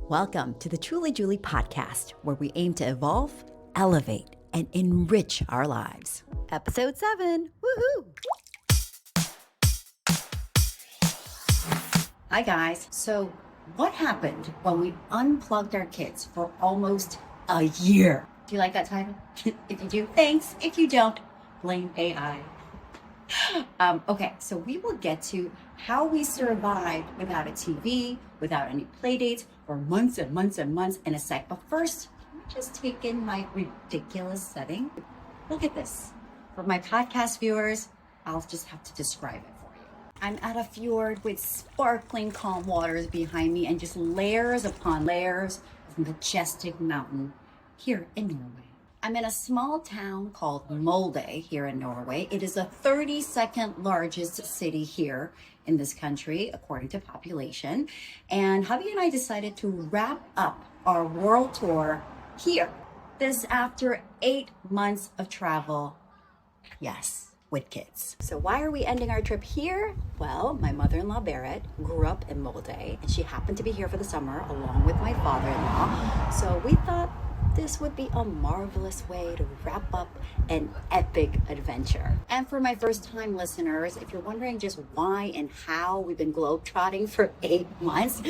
Welcome to the Truly Julie podcast, where we aim to evolve, elevate, and enrich our lives. Episode 7. Woohoo! Hi, guys. So, what happened when we unplugged our kids for almost a year? Do you like that title? If you do, thanks. If you don't, blame AI. Okay, so we will get to how we survived without a TV, without any playdates, for months and months and months in a sec. But first, let me just take in my ridiculous setting. Look at this. For my podcast viewers, I'll just have to describe it for you. I'm at a fjord with sparkling calm waters behind me and just layers upon layers of majestic mountain here in Norway. I'm in a small town called Molde here in Norway. It is the 32nd largest city here in this country, according to population. And hubby and I decided to wrap up our world tour here. This after 8 months of travel. Yes, with kids. So why are we ending our trip here? Well, my mother-in-law Berit grew up in Molde, and she happened to be here for the summer along with my father-in-law. So we thought this would be a marvelous way to wrap up an epic adventure. And for my first-time listeners, if you're wondering just why and how we've been globetrotting for 8 months,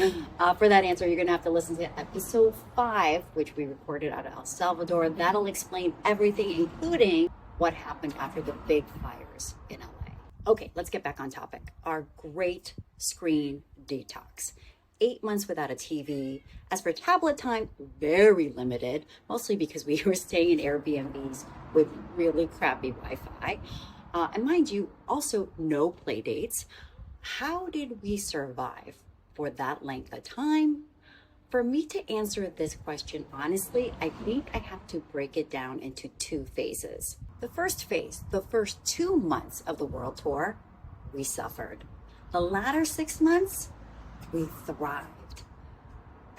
for that answer, you're gonna have to listen to episode 5, which we recorded out of El Salvador. That'll explain everything, including what happened after the big fires in LA. Okay, let's get back on topic. Our great screen detox. 8 months without a TV. As for tablet time, very limited, mostly because we were staying in Airbnbs with really crappy Wi-Fi. And mind you, also no play dates. How did we survive for that length of time? For me to answer this question honestly, I think I have to break it down into 2 phases. The first phase, the first 2 months of the world tour, we suffered. The latter 6 months, we thrived.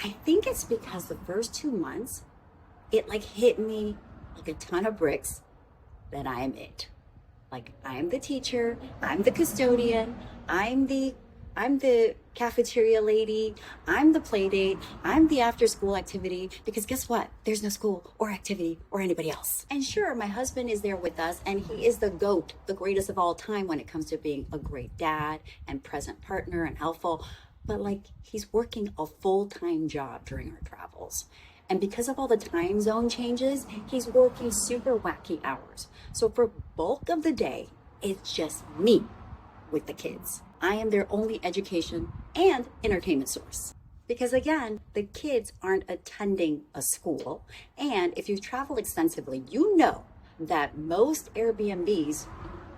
I think it's because the first 2 months, it hit me like a ton of bricks that I am it. Like, I am the teacher, I'm the custodian, I'm the cafeteria lady, I'm the play date, I'm the after school activity, because guess what? There's no school or activity or anybody else. And sure, my husband is there with us, and he is the GOAT, the greatest of all time when it comes to being a great dad and present partner and helpful. But he's working a full-time job during our travels. And because of all the time zone changes, he's working super wacky hours. So for bulk of the day, it's just me with the kids. I am their only education and entertainment source. Because again, the kids aren't attending a school. And if you travel extensively, you know that most Airbnbs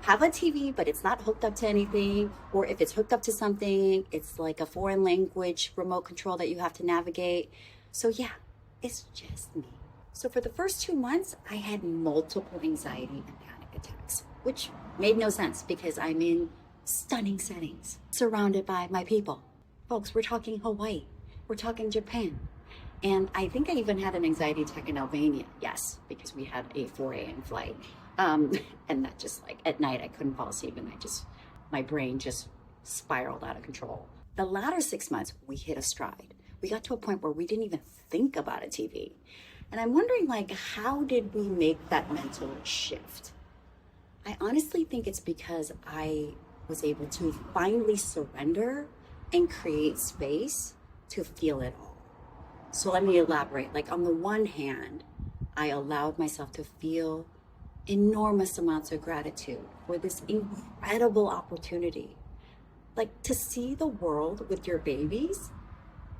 have a TV, but it's not hooked up to anything. Or if it's hooked up to something, it's like a foreign language remote control that you have to navigate. So yeah, it's just me. So for the first 2 months, I had multiple anxiety and panic attacks, which made no sense because I'm in stunning settings, surrounded by my people. Folks, we're talking Hawaii, we're talking Japan. And I think I even had an anxiety attack in Albania. Yes, because we had a 4 a.m. flight. And that just at night, I couldn't fall asleep and my brain just spiraled out of control. The latter 6 months, we hit a stride. We got to a point where we didn't even think about a TV. And I'm wondering how did we make that mental shift? I honestly think it's because I was able to finally surrender and create space to feel it all. So let me elaborate. On the one hand, I allowed myself to feel enormous amounts of gratitude for this incredible opportunity. To see the world with your babies,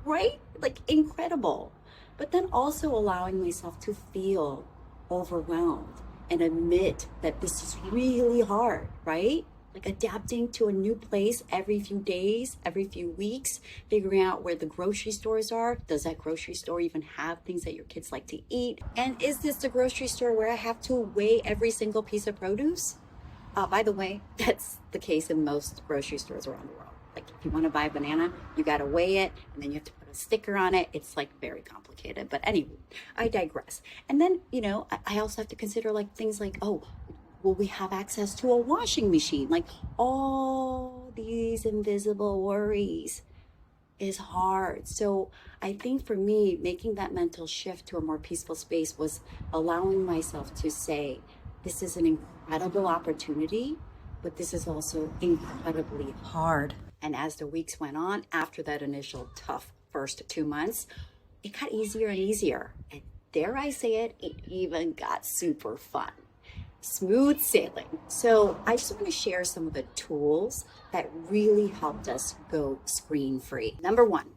right? Incredible. But then also allowing myself to feel overwhelmed and admit that this is really hard, right? Adapting to a new place every few days, every few weeks, figuring out where the grocery stores are. Does that grocery store even have things that your kids like to eat? And is this the grocery store where I have to weigh every single piece of produce? By the way, that's the case in most grocery stores around the world. If you want to buy a banana, you got to weigh it, and then you have to put a sticker on it. It's very complicated. But anyway, I digress. And then, I also have to consider things will we have access to a washing machine? All these invisible worries. is hard. So I think for me, making that mental shift to a more peaceful space was allowing myself to say, this is an incredible opportunity, but this is also incredibly hard. And as the weeks went on, after that initial tough first 2 months, it got easier and easier. And dare I say it, it even got super fun. Smooth sailing. So I just want to share some of the tools that really helped us go screen free. Number one,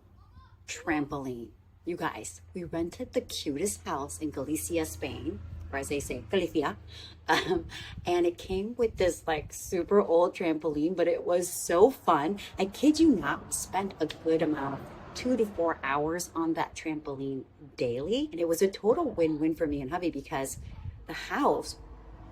trampoline. You guys, we rented the cutest house in Galicia, Spain, or as they say, Galicia. And it came with this like super old trampoline, but it was so fun. I kid you not, we spent a good amount of 2 to 4 hours on that trampoline daily. And it was a total win-win for me and hubby because the house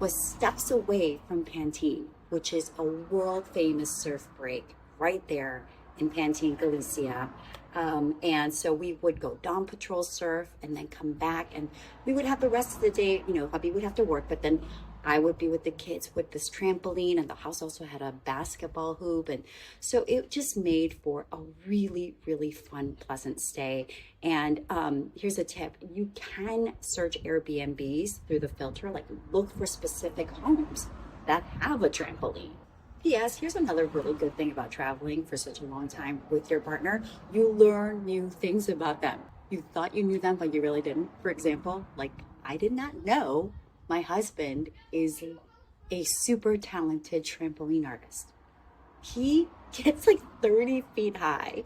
was steps away from Pantene, which is a world famous surf break right there in Pantene, Galicia. And so we would go dawn patrol surf and then come back, and we would have the rest of the day, you know, hubby would have to work, but then I would be with the kids with this trampoline, and the house also had a basketball hoop. And so it just made for a really, really fun, pleasant stay. And here's a tip. You can search Airbnbs through the filter, like look for specific homes that have a trampoline. P.S. Here's another really good thing about traveling for such a long time with your partner. You learn new things about them. You thought you knew them, but you really didn't. For example, like I did not know my husband is a super talented trampoline artist. He gets like 30 feet high.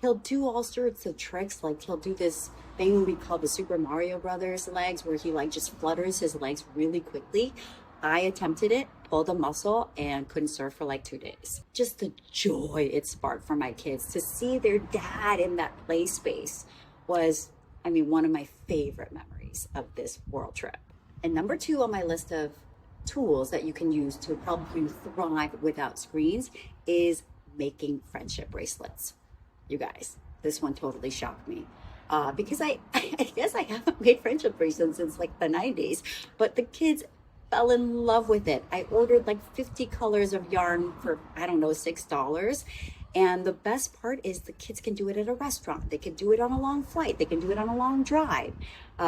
He'll do all sorts of tricks. Like he'll do this thing we call the Super Mario Brothers legs, where he like just flutters his legs really quickly. I attempted it, pulled a muscle, and couldn't surf for like 2 days. Just the joy it sparked for my kids to see their dad in that play space was, I mean, one of my favorite memories of this world trip. And number 2 on my list of tools that you can use to help you thrive without screens is making friendship bracelets. You guys, this one totally shocked me. Because I guess I haven't made friendship bracelets since like the 90s, but the kids fell in love with it. I ordered like 50 colors of yarn for, I don't know, $6. And the best part is the kids can do it at a restaurant. They can do it on a long flight. They can do it on a long drive.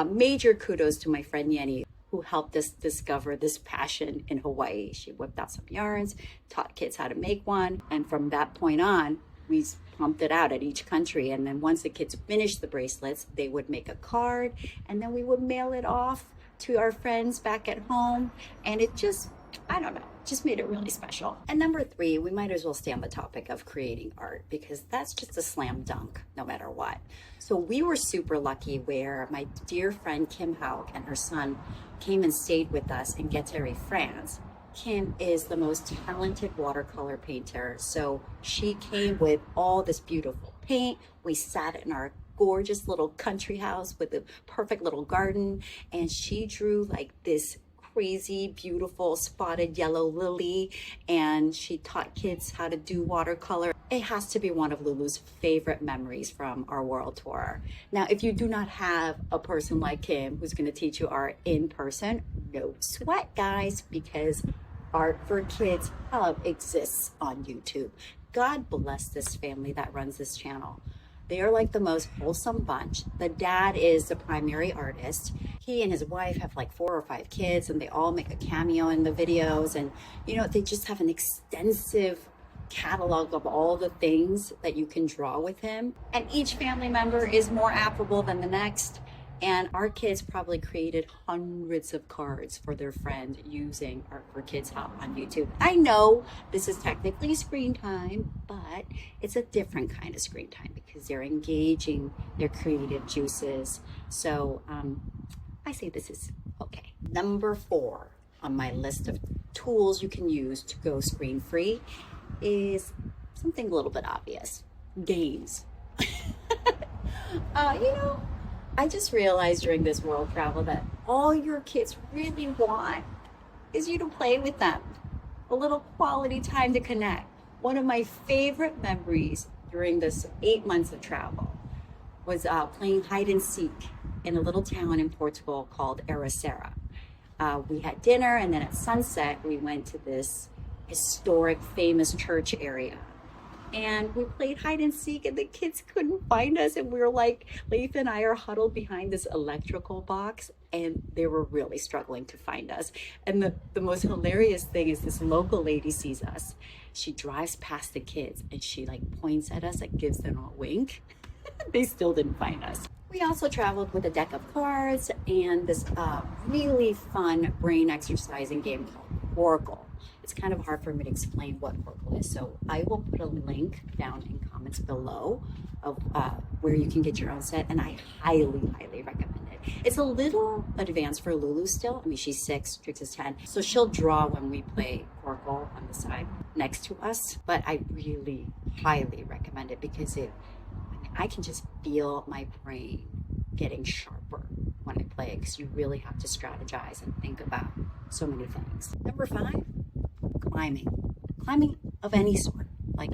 Major kudos to my friend Yenny, who helped us discover this passion in Hawaii. She whipped out some yarns, taught kids how to make one. And from that point on, we pumped it out at each country. And then once the kids finished the bracelets, they would make a card, and then we would mail it off to our friends back at home. And it just, I don't know, just made it really special. And number 3, we might as well stay on the topic of creating art, because that's just a slam dunk no matter what. So we were super lucky where my dear friend Kim Hauk and her son came and stayed with us in Guétary, France. Kim is the most talented watercolor painter. So she came with all this beautiful paint. We sat in our gorgeous little country house with a perfect little garden, and she drew like this crazy, beautiful spotted yellow lily, and she taught kids how to do watercolor. It has to be one of Lulu's favorite memories from our world tour. Now, if you do not have a person like Kim who's going to teach you art in person, no sweat, guys, because Art for Kids Hub exists on YouTube. God bless this family that runs this channel. They are like the most wholesome bunch. The dad is the primary artist. He and his wife have like 4 or 5 kids, and they all make a cameo in the videos. And, you know, they just have an extensive catalog of all the things that you can draw with him. And each family member is more affable than the next. And our kids probably created hundreds of cards for their friend using Art for Kids Hub on YouTube. I know this is technically screen time, but it's a different kind of screen time because they're engaging their creative juices. So I say this is okay. Number 4 on my list of tools you can use to go screen free is something a little bit obvious: games. I just realized during this world travel that all your kids really want is you to play with them. A little quality time to connect. One of my favorite memories during this 8 months of travel was playing hide and seek in a little town in Portugal called Ericeira. We had dinner, and then at sunset, we went to this historic, famous church area. and we played hide and seek, and the kids couldn't find us. And we were like, Leif and I are huddled behind this electrical box, and they were really struggling to find us. And the most hilarious thing is this local lady sees us. She drives past the kids and she like points at us and gives them a wink. They still didn't find us. We also traveled with a deck of cards and this really fun brain exercising game called Oracle. It's kind of hard for me to explain what Oracle is, so I will put a link down in comments below of where you can get your own set, and I highly, highly recommend it. It's a little advanced for Lulu still. I mean, she's 6, Trix is 10, so she'll draw when we play Oracle on the side next to us, but I really highly recommend it because I can just feel my brain getting sharper when I play it, because you really have to strategize and think about so many things. Number 5, climbing. Climbing of any sort, like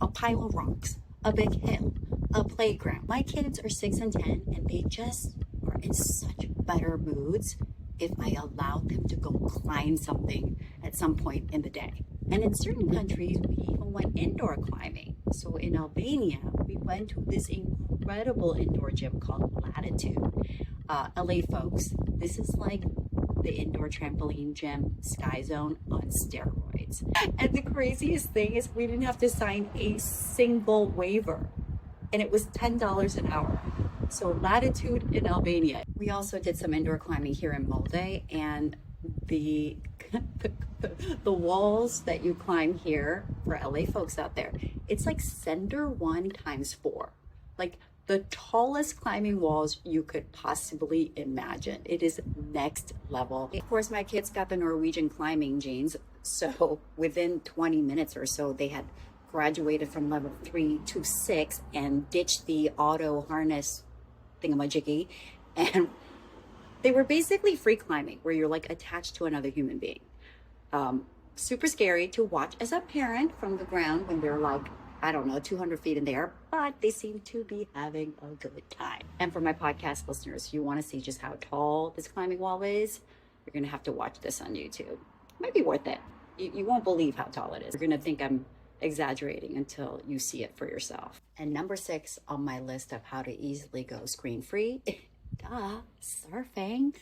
a pile of rocks, a big hill, a playground. My kids are 6 and 10, and they just are in such better moods if I allow them to go climb something at some point in the day. And in certain countries, we even went indoor climbing. So in Albania, we went to this incredible indoor gym called Latitude. LA folks, this is like the indoor trampoline gym Sky Zone on steroids. And the craziest thing is we didn't have to sign a single waiver. And it was $10 an hour. So Latitude in Albania. We also did some indoor climbing here in Molde, and the walls that you climb here for LA folks out there, it's like Sender 1 times 4. Like the tallest climbing walls you could possibly imagine. It is next level. Of course, my kids got the Norwegian climbing genes, so within 20 minutes or so, they had graduated from level 3 to 6 and ditched the auto harness thingamajiggy, and they were basically free climbing, where you're like attached to another human being. Super scary to watch as a parent from the ground when they're like, I don't know, 200 feet in the air, but they seem to be having a good time. And for my podcast listeners, if you want to see just how tall this climbing wall is, you're going to have to watch this on YouTube. It might be worth it. You won't believe how tall it is. You're going to think I'm exaggerating until you see it for yourself. And number 6 on my list of how to easily go screen-free, surfing.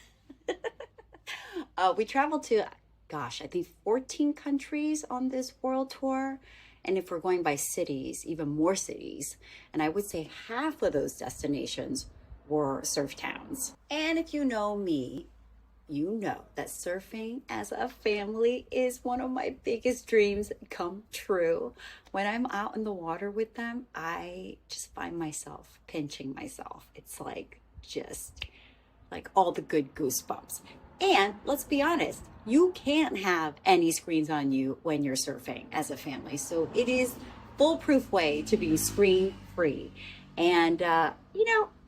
We traveled to, I think 14 countries on this world tour. And if we're going by cities, even more cities. And I would say half of those destinations were surf towns. And if you know me, you know that surfing as a family is one of my biggest dreams come true. When I'm out in the water with them, I just find myself pinching myself. It's like just like all the good goosebumps. And let's be honest, you can't have any screens on you when you're surfing as a family. So it is foolproof way to be screen free. And,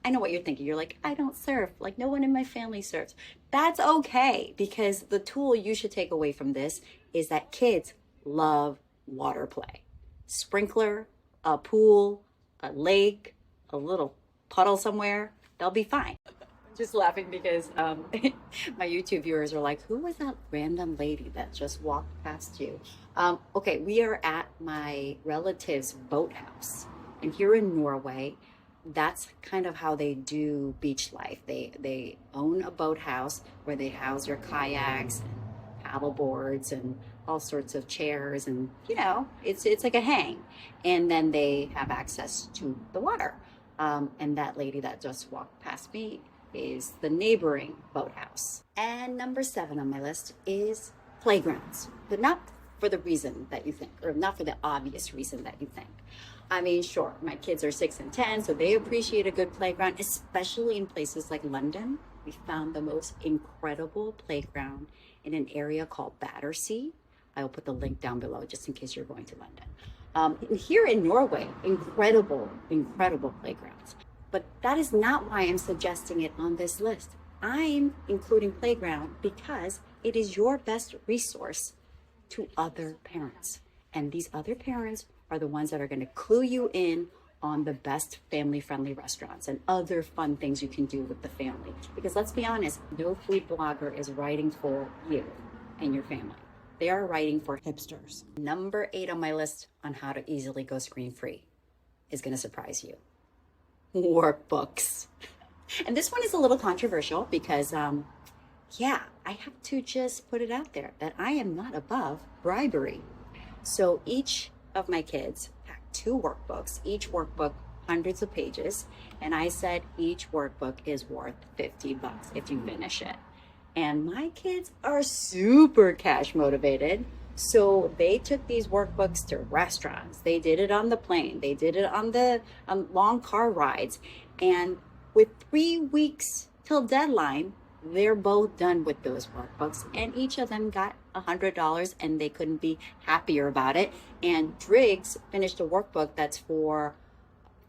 I know what you're thinking. You're like, I don't surf. Like no one in my family surfs. That's okay, because the tool you should take away from this is that kids love water play. Sprinkler, a pool, a lake, a little puddle somewhere, they'll be fine. I'm just laughing because my YouTube viewers are like, who was that random lady that just walked past you? Okay, we are at my relative's boathouse. And here in Norway, that's kind of how they do beach life. They own a boathouse where they house their kayaks and paddle boards and all sorts of chairs, and it's like a hang. And then they have access to the water. And that lady that just walked past me is the neighboring boathouse. And number 7 on my list is playgrounds, but not for the reason that you think, or not for the obvious reason that you think. I mean, sure, my kids are 6 and 10, so they appreciate a good playground, especially in places like London. We found the most incredible playground in an area called Battersea. I will put the link down below just in case you're going to London. Here in Norway, incredible playgrounds. But that is not why I'm suggesting it on this list. I'm including playground because it is your best resource to other parents. And these other parents are the ones that are going to clue you in on the best family-friendly restaurants and other fun things you can do with the family. Because let's be honest, no food blogger is writing for you and your family. They are writing for hipsters. Number 8 on my list on how to easily go screen-free is going to surprise you. Workbooks. And this one is a little controversial because, yeah, I have to just put it out there that I am not above bribery. So each of my kids packed 2 workbooks, each workbook hundreds of pages, and I said each workbook is worth $50 if you finish it. And my kids are super cash motivated, so they took these workbooks to restaurants. They did it on the plane. They did it on the long car rides. And with 3 weeks till deadline, they're both done with those workbooks, and each of them got $100, and they couldn't be happier about it. And Driggs finished a workbook that's for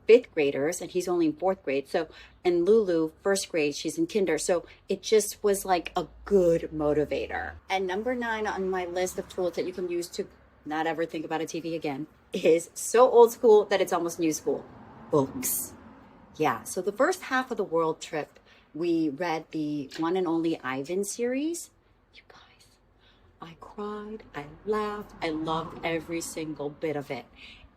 5th graders, and he's only in 4th grade. So, and Lulu, 1st grade, she's in kinder. So it just was like a good motivator. And number 9 on my list of tools that you can use to not ever think about a TV again is so old school that it's almost new school: books. Yeah, so the first half of the world trip, we read the One and Only Ivan series. You guys, I cried, I laughed, I loved every single bit of it.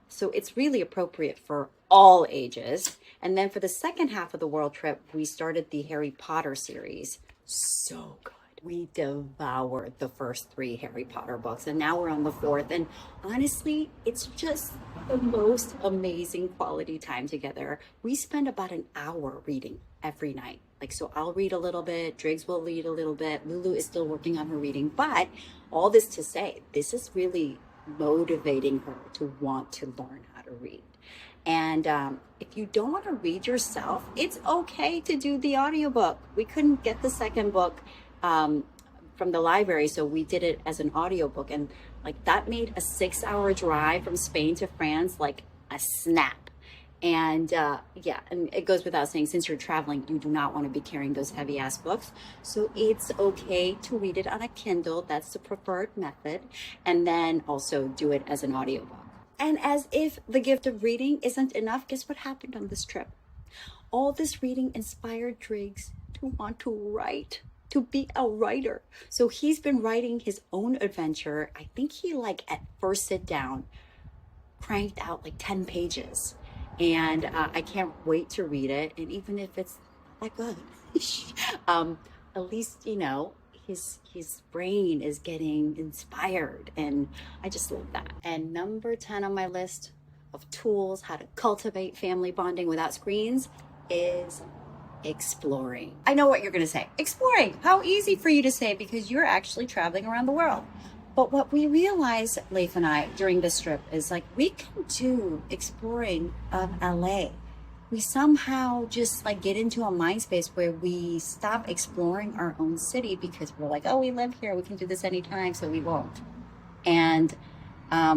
So it's really appropriate for all ages. And then for the second half of the world trip, we started the Harry Potter series. So good. We devoured the first 3 Harry Potter books, and now we're on the 4th. And honestly, it's just the most amazing quality time together. We spend about an hour reading every night. Like, so I'll read a little bit, Driggs will read a little bit, Lulu is still working on her reading. But all this to say, this is really motivating her to want to learn how to read. And if you don't want to read yourself, it's okay to do the audiobook. We couldn't get the second book from the library, so we did it as an audiobook, and like that made a 6-hour drive from Spain to France like a snap. And yeah, and it goes without saying, since you're traveling, you do not want to be carrying those heavy ass books, so it's okay to read it on a Kindle. That's the preferred method. And then also do it as an audiobook. And as if the gift of reading isn't enough, guess what happened on this trip? All this reading inspired Driggs to want to write, to be a writer. So he's been writing his own adventure. I think he, like, at first sit down, cranked out like 10 pages. And I can't wait to read it. And even if it's not that good, at least, you know, his brain is getting inspired, and I just love that. And number 10 on my list of tools how to cultivate family bonding without screens is exploring. I know what you're going to say. Exploring. How easy for you to say, because you're actually traveling around the world. But what we realized, Leif and I, during this trip is, like, we can do exploring of LA. We somehow just like get into a mind space where we stop exploring our own city because we're like, oh, we live here, we can do this anytime, so we won't. And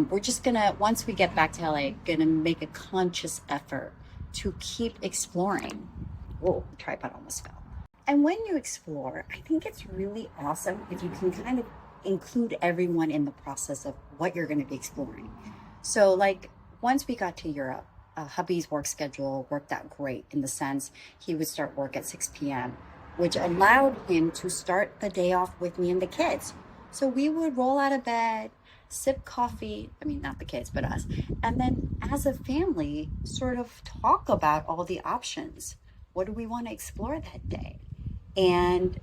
we're just gonna, once we get back to LA, gonna make a conscious effort to keep exploring. Whoa, the tripod almost fell. And when you explore, I think it's really awesome if you can kind of include everyone in the process of what you're gonna be exploring. So like, once we got to Europe, hubby's work schedule worked out great in the sense he would start work at 6 p.m., which allowed him to start the day off with me and the kids. So we would roll out of bed, sip coffee, I mean, not the kids, but us, and then as a family, sort of talk about all the options. What do we want to explore that day? And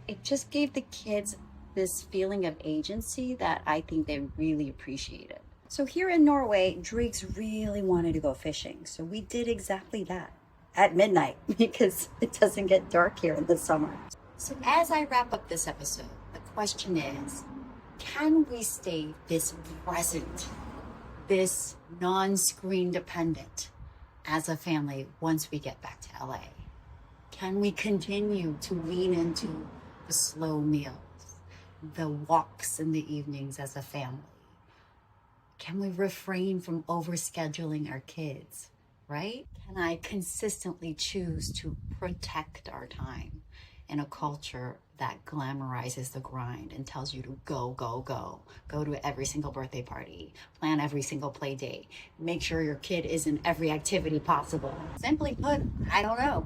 it just gave the kids this feeling of agency that I think they really appreciated. So here in Norway, Driggs really wanted to go fishing. So we did exactly that at midnight because it doesn't get dark here in the summer. So as I wrap up this episode, the question is, can we stay this present, this non-screen dependent as a family once we get back to LA? Can we continue to lean into the slow meals, the walks in the evenings as a family? Can we refrain from overscheduling our kids, right? Can I consistently choose to protect our time in a culture that glamorizes the grind and tells you to go, go, go, go to every single birthday party, plan every single play date, make sure your kid is in every activity possible? Simply put, I don't know.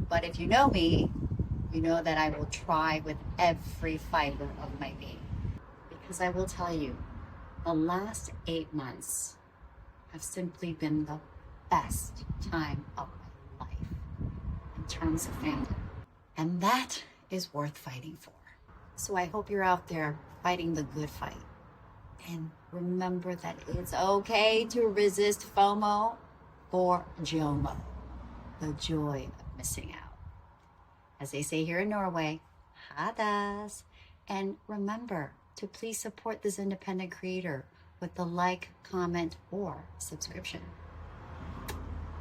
But if you know me, you know that I will try with every fiber of my being. Because I will tell you, the last 8 months have simply been the best time of my life in terms of fandom. And that is worth fighting for. So I hope you're out there fighting the good fight. And remember that it's okay to resist FOMO or JOMO, the joy of missing out. As they say here in Norway, hadas. And remember to please support this independent creator with the like, comment, or subscription.